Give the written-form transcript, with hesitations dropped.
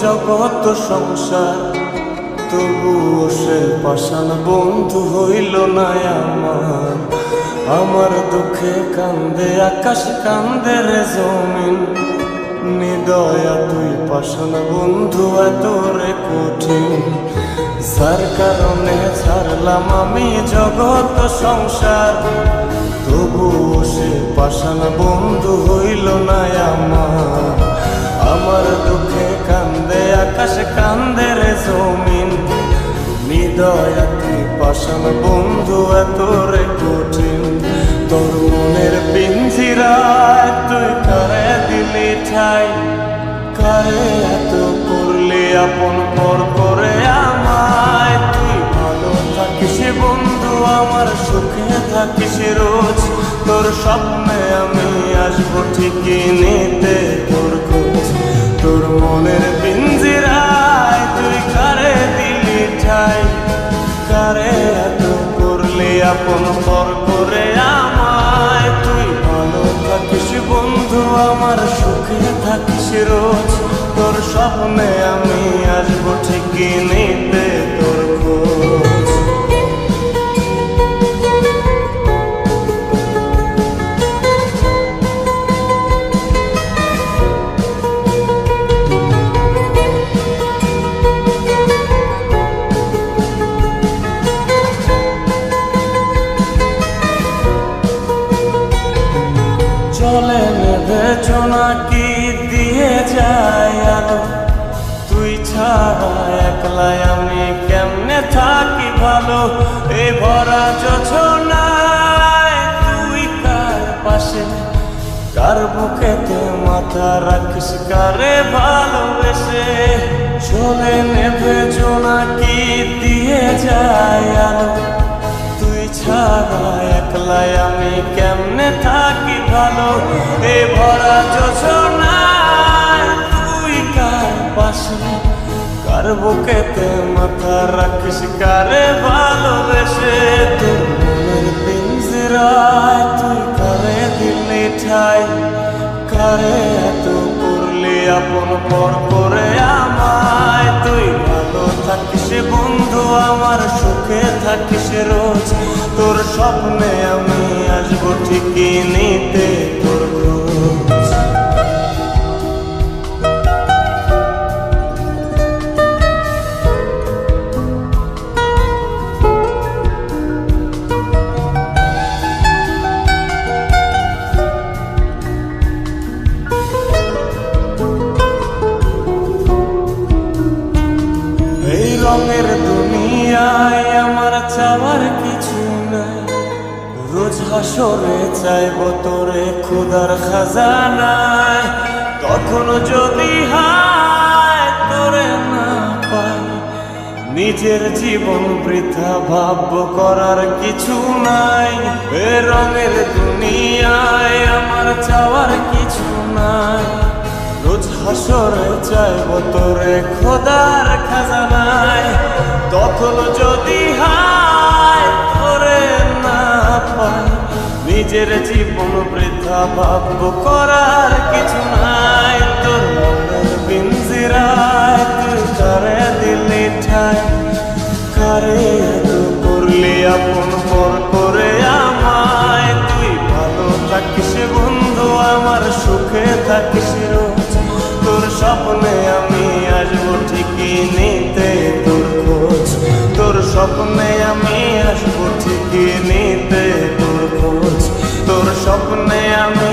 জগৎ সংসার, তবুও সে পাষাণ বন্ধু হইল না আমার। আমার দুঃখে কান্দে আকাশ, কান্দে রে জমিন, নিদয়া তুই পাষাণ বন্ধু এত রে কঠিন। যার কারণে ছাড়লাম আমি জগৎ সংসার, তবুও সে পাষাণ বন্ধু হইল না আমার। আমার দুঃখে কান্দে আকাশ, কান্দে রে জমিন, নিদয়া তুই পাষাণ বন্ধু এত রে কঠিন। তোর মনের পিঞ্জিরায় তুই কারে দিলি ঠাই, কারে এত করলি আপন পর করে আমায়। তুই ভালো থাকিস বন্ধু আমার, সুখে থাকিস রোজ, তোর স্বপ্নে আমি আসবো ঠিকই নিতে তোর খোঁজ। তোর মনের পিঞ্জিরায় তুই কারে দিলি ঠাই, কারে এত করলি আপন পর করে আমায়। তুই ভালো থাকিস বন্ধু আমার, সুখে থাকিস রোজ, তোর স্বপ্নে আমি আসবো ঠিকই নিতে তোর খোঁজ। চলে নেবে জোনাকি দিয়ে যায় আলো, তুই ছাড়া একলাই আমি কেমনে থাকি ভালো। এই ভরা যোছনায় তুই কার পাশে, কার বুকেতে মাথা রাখিস, কারে ভালোবেসে। চলে নেবে জোনাকি দিয়ে যায় আলো, তুই ছাড়া একলাই আমি কেমনে থাকি ভালো। এ ভরা যোছনায় তুই কার পাশে, কার বুকেতে মাথা রাখিস, কারে ভালোবেসে। তোর মনের পিঞ্জিরায় তুই কারে দিলি ঠাই, কারে এত করলি আপন পর করে আমায়। তুই ভালো থাকিস বন্ধু আমার, সুখে থাকিস রোজ, তোর স্বপ্নে আমি আসবো ঠিকই নিতে তোর খোঁজ। এই রঙের দুনিয়ায় আমার চাওয়ার কিছু নাই, রোজ হাসরে চাইব তোরে খোদার খাজানায়। তখনও যদি হায় তোরে না পাই, নিজের জীবন বৃথা ভাবব করার কিছু নাই। এ রঙের দুনিয়ায় আমার চাওয়ার কিছু নাই, রোজ হাসরে চাইব তোরে খোদার খাজানায়। তখন যদি হায় তোরে না পাই, নিজের জীবন বৃথা ভাবব করার কিছু নাই। তোর মনের পিঞ্জিরায় তুই কারে দিলি ঠাই, কারে এত করলি আপন পর করে আমায়। তুই ভালো থাকিস বন্ধু আমার, সুখে থাকিস রোজ, তোর স্বপ্নে আমি আসবো ঠিকই নিতে তোর খোঁজ। তোর স্বপ্নে আমি আসবো ঠিকই নিতে তোর খোঁজ, তোর স্বপ্নে আমি